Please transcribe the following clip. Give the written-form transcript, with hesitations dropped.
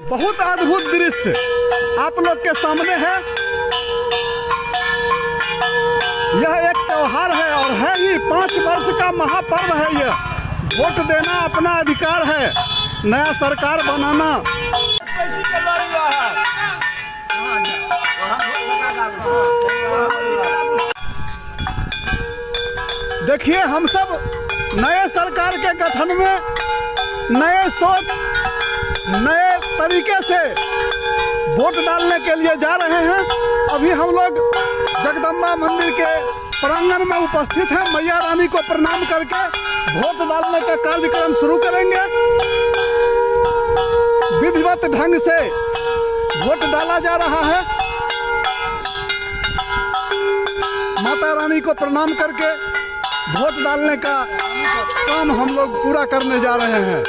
बहुत अद्भुत दृश्य आप लोग के सामने है। यह एक त्योहार है और है ही 5 वर्ष का महापर्व है। यह वोट देना अपना अधिकार है, नया सरकार बनाना। देखिए, हम सब नए सरकार के गठन में नए सोच, नए तरीके से वोट डालने के लिए जा रहे हैं। अभी हम लोग जगदम्बा मंदिर के प्रांगण में उपस्थित हैं। मैया रानी को प्रणाम करके वोट डालने का कार्यक्रम शुरू करेंगे। विधिवत ढंग से वोट डाला जा रहा है। माता रानी को प्रणाम करके वोट डालने का काम हम लोग पूरा करने जा रहे हैं।